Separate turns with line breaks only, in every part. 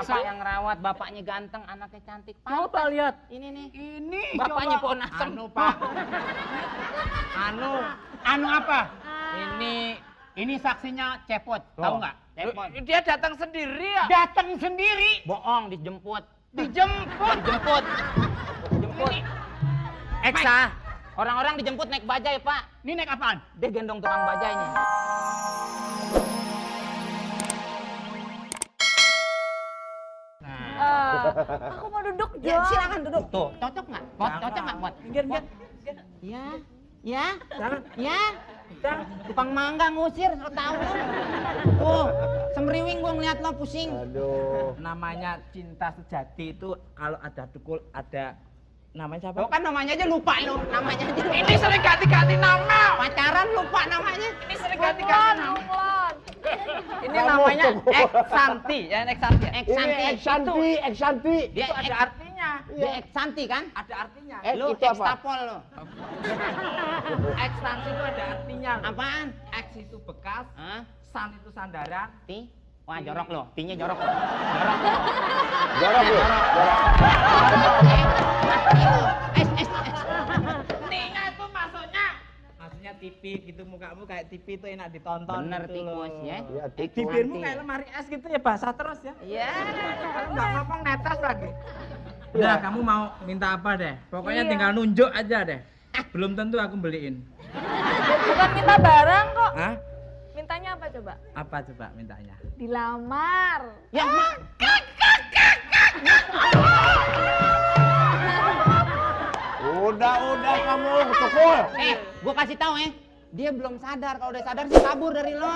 bapak yang rawat, bapaknya ganteng, anaknya cantik.
Coba lihat.
Ini nih.
Ini
Bapaknya
coba.
pohon asem.
Anu, Pak. Anu apa? Ini saksinya Cepot, tahu nggak?
Cepot.
Dia datang sendiri ya?
Datang sendiri. Bohong, dijemput.
Dijemput.
Dijemput. Eksa. Orang-orang dijemput naik bajai, Pak.
Ini naik apaan?
Dia gendong tukang bajainya.
Aku mau duduk,
Ya,
Jong.
silakan duduk. Tuh, cocok nggak? Cocok nggak, Mot?
Minggir.
Ya. Ya.
Jangan.
Ya. Tukang mangga ngusir, lo tahu lo. Tuh, semriwing gua ngeliat lo pusing.
Aduh.
Namanya cinta sejati itu kalau ada tukul ada namanya siapa?
Lo kan namanya aja lupa lo, namanya aja.
Ini sering ganti-ganti nama.
Pacaran lupa namanya.
Ini sering ganti-ganti nama.
Bunglon.
Ini namanya Eksanti, ya Eksanti.
Ini Eksanti.
Dia
Itu ada artinya.
Dia Eksanti kan?
Ada artinya.
Lu
itu apa?
ekstapol lo.
Eksanti itu ada artinya.
Apaan?
X itu bekas,
Hah?
san itu sandaran.
Ti? Wah, jorok lo. Tinya jorok.
Jorok lu.
Tinggal itu maksudnya TV gitu, mukamu kayak TV itu enak ditonton.
Bener,
gitu loh.
tikus ya.
Iya, tikus.
Bibirmu kayak lemari es gitu ya, basah terus ya.
Iya.
Kalau nggak ngomong netes lagi. Udah, kamu mau minta apa deh? Pokoknya
Iya.
tinggal nunjuk aja deh. Belum tentu aku beliin.
Bukan minta barang kok.
Hah?
Mintanya apa coba?
Apa coba mintanya?
Dilamar.
Ya, Mak.
Udah kamu tukul.
Gua kasih tahu dia belum sadar. Kalau udah sadar sih kabur dari lo.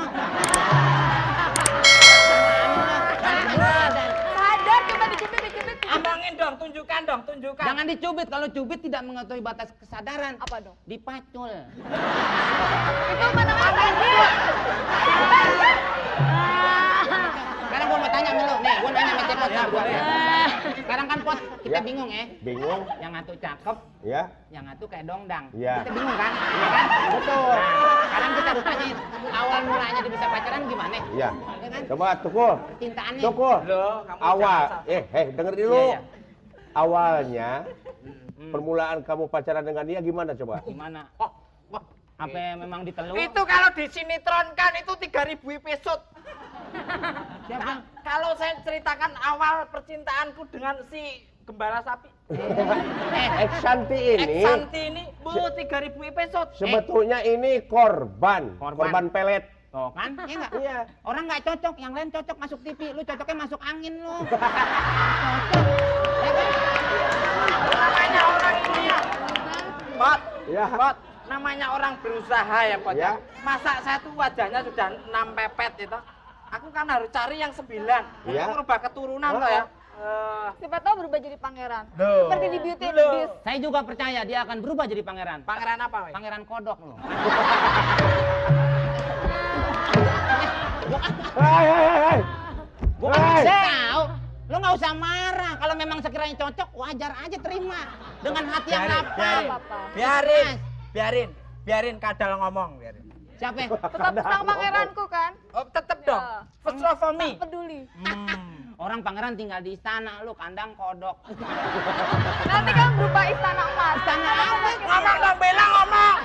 Sadar, coba dicubit.
Omongin dong, tunjukkan.
Jangan dicubit. Kalau cubit tidak mengetahui batas kesadaran.
Apa dong?
Dipacul.
Itu mana aja?
Sekarang gua mau tanya sama lo. Nih, gua nanya sama Cepot.
Ya, boleh.
Sekarang kan Pot, kita
Ya.
bingung
Bingung?
Yang satu cakep,
Ya.
yang satu kayak dongdang.
Iya.
Kita bingung kan? Iya kan?
Betul.
Nah, sekarang kita harus tanya awal mulanya dia bisa pacaran gimana?
Iya.
Iya kan?
Coba tukul.
Cintaannya.
Tukul.
Loh, kamu
Awal.
jangan
Denger dulu.
Iya.
Awalnya permulaan kamu pacaran dengan dia gimana coba?
Gimana? Apa memang ditelur?
Itu kalau disinetronkan itu 3.000 episode.
Siapa?
Kalau saya ceritakan awal percintaanku dengan si gembala sapi.
Eksanti ini
Eksanti ini 3.000 episode.
sebetulnya ini korban pelet.
Tuh kan? Iya nggak?
Iya.
Orang nggak cocok, yang lain cocok masuk TV, lu cocoknya masuk angin lu.
Namanya orang ini ya. Pot,
Ya.
Pot, namanya orang berusaha ya, Pot.
Ya.
Masa saya tuh wajahnya sudah 6 pepet itu. Aku kan harus cari yang 9.
Ya.
Untuk merubah keturunan toh ya.
Siapa tahu berubah jadi pangeran.
Loh.
Seperti di Beauty and the
Loh.
Beast.
Saya juga percaya dia akan berubah jadi pangeran.
Pangeran apa, Wei?
Pangeran kodok lu.
Hei.
Gua kan kasih tahu. Lu nggak usah marah. Kalau memang sekiranya cocok, wajar aja terima. Dengan hati yang lapang.
Apa-apa.
Biarin kadal ngomong, biarin.
Siapa?
Tetap sang pangeranku kan?
Oh, tetep dong.
Ya.
First love for me.
Tak peduli.
Orang pangeran tinggal di istana, lu kandang kodok.
Nanti kan berupa istana emas.
Istana apa?
Ngomong dong, Bella ngomong.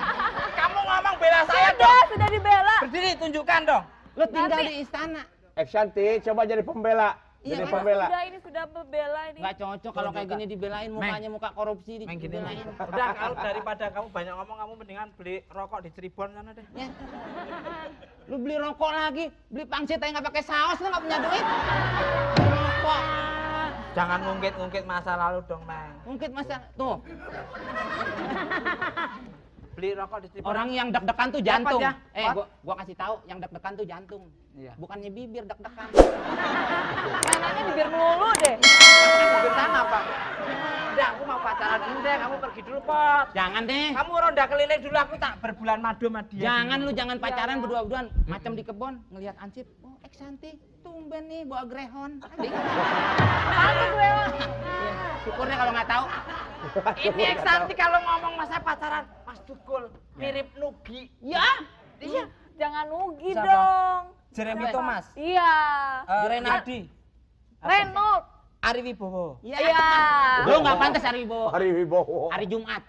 Kamu ngomong bela saya dong.
Sudah dibela.
Berdiri, tunjukkan dong.
Lu tinggal
Nanti-
di istana.
Eksanti coba jadi pembela.
Iya,
Jadi pembela.
Ini sudah membela ini.
Nggak cocok kalau kayak gini dibelain, mukanya muka korupsi
Main gini.
dibelain.
Udah, kalau daripada kamu banyak ngomong, kamu mendingan beli rokok di Cirebon sana deh.
Ya. Lu beli rokok lagi, beli pangsit aja nggak pakai saus, lu nggak punya duit. Beli rokok.
Jangan ngungkit-ngungkit masa lalu dong, Meng.
Mungkin masa tuh
Beli rokok di Cirebon.
orang yang deg-degan tuh jantung.
ya?
Gua kasih tahu, yang deg-degan tuh jantung.
Iya.
Bukannya bibir deg-degan.
Mainannya bibir mulu deh.
Di sana, Pak. Udah, aku mau pacaran dulu deh. Kamu pergi dulu, Pot.
Jangan deh.
Kamu ronda keliling dulu, aku tak berbulan madu sama dia.
Jangan lu jangan pacaran
Iya.
berdua-duaan, macam di kebon ngelihat ansip. Oh, Eksanti, tumben nih bawa grehon.
Apaan gue?
Syukurnya kalau nggak tahu.
Ini Eksanti kalau ngomong masa pacaran, Mas Dukul, mirip Nugi.
Ya,
Jangan nugi
Siapa?
dong.
Jeremy Thomas.
Iya.
Renaldi.
Renault.
Ari Wibowo.
Iya.
Iya.
Lu nggak pantas Ari Wibowo.
Hari Wibowo.
Hari Jumat.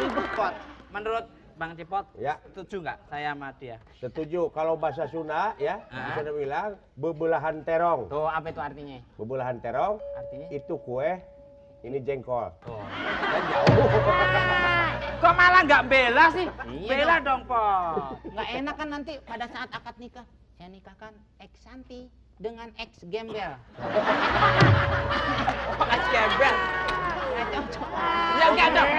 Cepot. Menurut Bang Cepot,
Ya,
setuju nggak saya sama dia?
setuju. Kalau bahasa Sunda ya,
Ah.
bisa bilang bebelahan terong.
Tuh, apa itu artinya?
Bebelahan terong
Artinya?
itu kue, ini jengkol.
Oh.
Kan jauh.
Kok malah nggak bela sih?
Iya
Bela dong, Po.
Nggak enak kan nanti pada saat akad nikah. Saya nikahkan ex Santi dengan ex gembel.
Mas gembel.
Nggak cocok.
Ya enggak dong.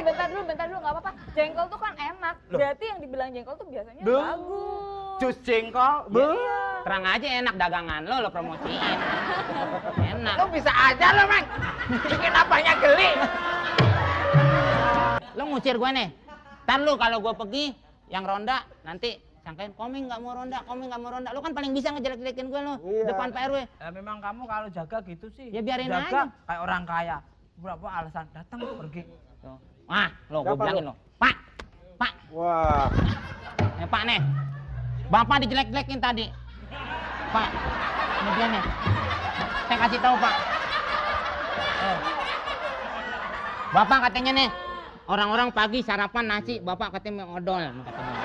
Bentar dulu, nggak apa-apa. Jengkol tuh kan enak. Berarti yang dibilang jengkol tuh biasanya
Duh.
bagus.
Jus jengkol.
Iya.
Terang aja enak dagangan lo promosiin. Enak.
Lu bisa aja lo, Mang. Bikin apanya geli.
Lo ngusir gue nih. Ntar lu kalau gue pergi yang ronda nanti sangkain Komeng nggak mau ronda, Komeng nggak mau ronda. Lu kan paling bisa ngejelek-jelekin gue lo
Iya.
depan Pak RW.
Ya memang kamu kalau jaga gitu sih.
Ya biarin
jaga
aja.
kayak orang kaya. Berapa alasan datang pergi.
Tuh. Wah, lo gue
Siapa
bilangin
lu?
lo. Pak, Pak,
Wah,
Pak nih. Bapak dijelek-jelekin tadi. Pak, ini dia nih. Saya kasih tahu Pak. Bapak katanya nih, orang-orang pagi sarapan nasi, Bapak katanya mau odol. Katanya.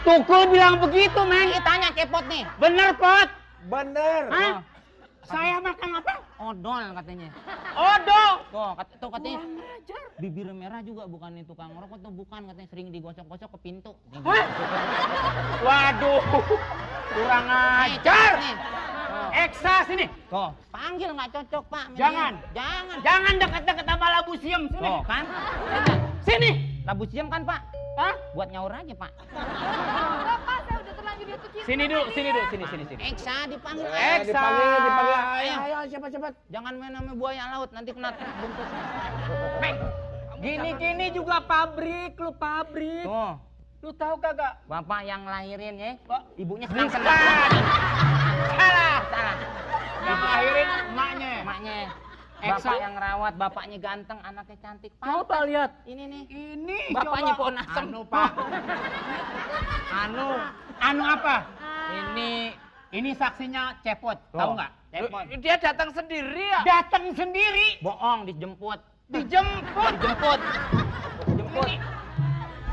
Tukul bilang begitu, Meng. Tanya Cepot nih. Bener, Pot?
bener.
Hah? Saya makan apa? Odol katanya. Odol? Tuh katanya. Bibir merah juga bukan itu tukang rokok tuh bukan katanya sering digosok-gosok ke pintu.
Waduh. Kurang
Ajar.
Eksa sini.
Tuh, panggil nggak cocok, Pak.
Jangan.
Jangan.
Jangan dekat-dekat sama labu siem sini.
Tuh, kan?
Sini.
Labu siam kan, Pak?
Hah?
Buat nyaur aja, Pak.
Enggak, Pak, saya udah terlanjur jatuh cinta.
Sini dulu, sini.
Eksa dipanggil.
Eksa.
Dipanggil.
Ayo.
Ayo, cepat.
Jangan main sama buaya laut, nanti kena buntut.
Meng. Gini-gini juga pabrik, lu pabrik.
Tuh,
Lu tahu kagak?
Bapak yang lahirin ya.
Pak.
Ibunya
Bukan.
senang-senang. Salah.
Yang lahirin emaknya.
Emaknya.
Eksa.
Bapak yang rawat, bapaknya ganteng, anaknya cantik.
Coba lihat.
Ini nih.
Ini
Bapaknya
coba.
pohon asem.
Anu, Pak. Anu apa? Ini saksinya Cepot, tahu nggak?
Cepot.
Dia datang sendiri ya? Datang sendiri.
Bohong, dijemput.
Dijemput.
Dijemput. Dijemput.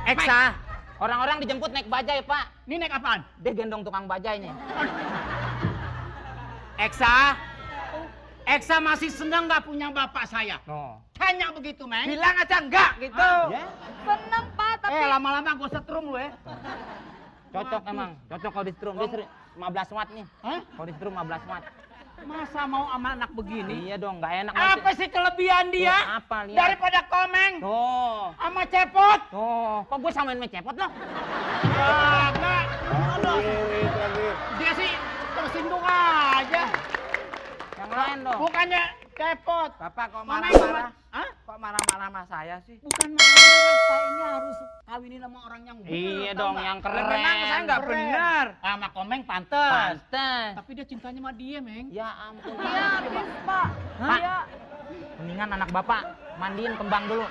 Eksa.
Orang-orang dijemput naik bajai, Pak.
Ini naik apaan?
Dia gendong tukang bajainya.
Eksa. Eksa masih senang nggak punya bapak saya?
Oh.
Tanya begitu, Meng. Bilang aja enggak gitu.
Ya?
Seneng, Pak, tapi
Lama-lama gue setrum lu ya.
Cocok emang. Cocok kalau di strum. Dia 15 watt nih.
Hah?
Kalau di strum 15 watt.
Masa mau sama anak begini?
Iya dong, nggak enak.
Apa sih kelebihan dia?
Apa, lihat.
Daripada Komeng
Tuh.
sama Cepot?
Tuh. Kok gue samain sama Cepot loh?
Kagak.
Terakhir.
Dia sih tersinggung aja.
Yang lain dong.
Bukannya Cepot.
Bapak kok
Komeng
marah-marah?
Hah?
Kok marah-marah sama saya sih?
Bukan marah-marah, saya ini harus kawinin sama orang yang benar.
Iya
tau
dong,
nggak?
yang
Lah,
keren.
memang saya nggak
Keren.
benar.
Sama Komeng pantes.
Pantes.
Tapi dia cintanya sama dia, Meng.
Ya ampun.
iya habis, Pak.
Hah?
Iya.
Mendingan anak bapak mandiin kembang dulu.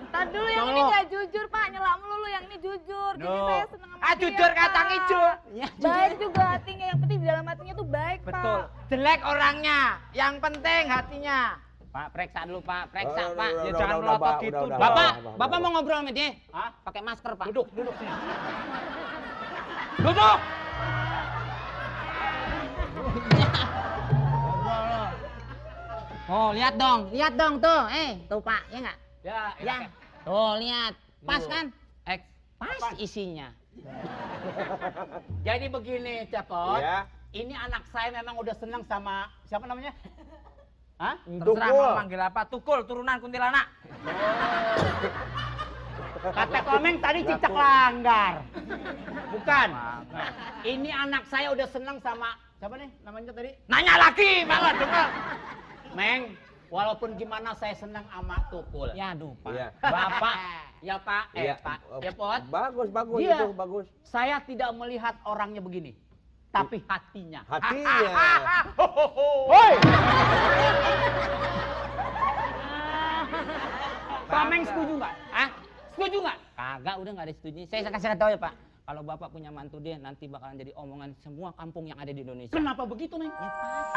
Tadi dulu yang ini nggak jujur, Pak. Nyela melulu, yang ini jujur. Jadi
Duh.
saya seneng sama
Ah,
dia,
jujur
Pak.
kacang hijau.
Ya,
Baik juga hatinya, yang penting di dalam hatinya tuh baik,
Betul.
Pak.
Jelek orangnya, yang penting hatinya.
Pak, periksa dulu, Pak. Periksa,
Udah,
Pak.
udah,
Ya
udah,
jangan
udah,
melotot
Pak,
gitu.
udah,
Bapak,
udah,
Bapak
udah.
mau ngobrol sama dia?
Hah?
Pakai masker, Pak.
Duduk sini. Duduk.
Oh, lihat dong tuh. Tuh Pak, ya nggak?
Ya,
Ya. Tuh, lihat. Pas
Tuh.
kan?
Eks.
Pas isinya.
Jadi begini, Cepot.
Ya.
Ini anak saya memang udah senang sama siapa namanya? Hah?
Terserah
Tukul.
mau manggil apa. Tukul, turunan kuntilanak.
Kata Komeng tadi cicak langgar. Bukan.
Maka.
Ini anak saya udah senang sama siapa nih namanya tadi?
Nanya lagi, malah dengar.
Meng, walaupun gimana saya senang sama Tukul.
Ya, aduh, Pak.
Iya.
Bapak, ya Pak,
Iya.
Pak, ya Pot.
Bagus,
Iya.
itu bagus.
Saya tidak melihat orangnya begini, tapi hatinya.
Hatinya.
Hoi! Komeng setuju nggak?
Hah?
Setuju nggak?
Kagak, udah nggak disetujui. Saya kasih tahu ya Pak, kalau Bapak punya mantu dia nanti bakalan jadi omongan semua kampung yang ada di Indonesia.
Kenapa begitu, Neng?
Ya, Pak.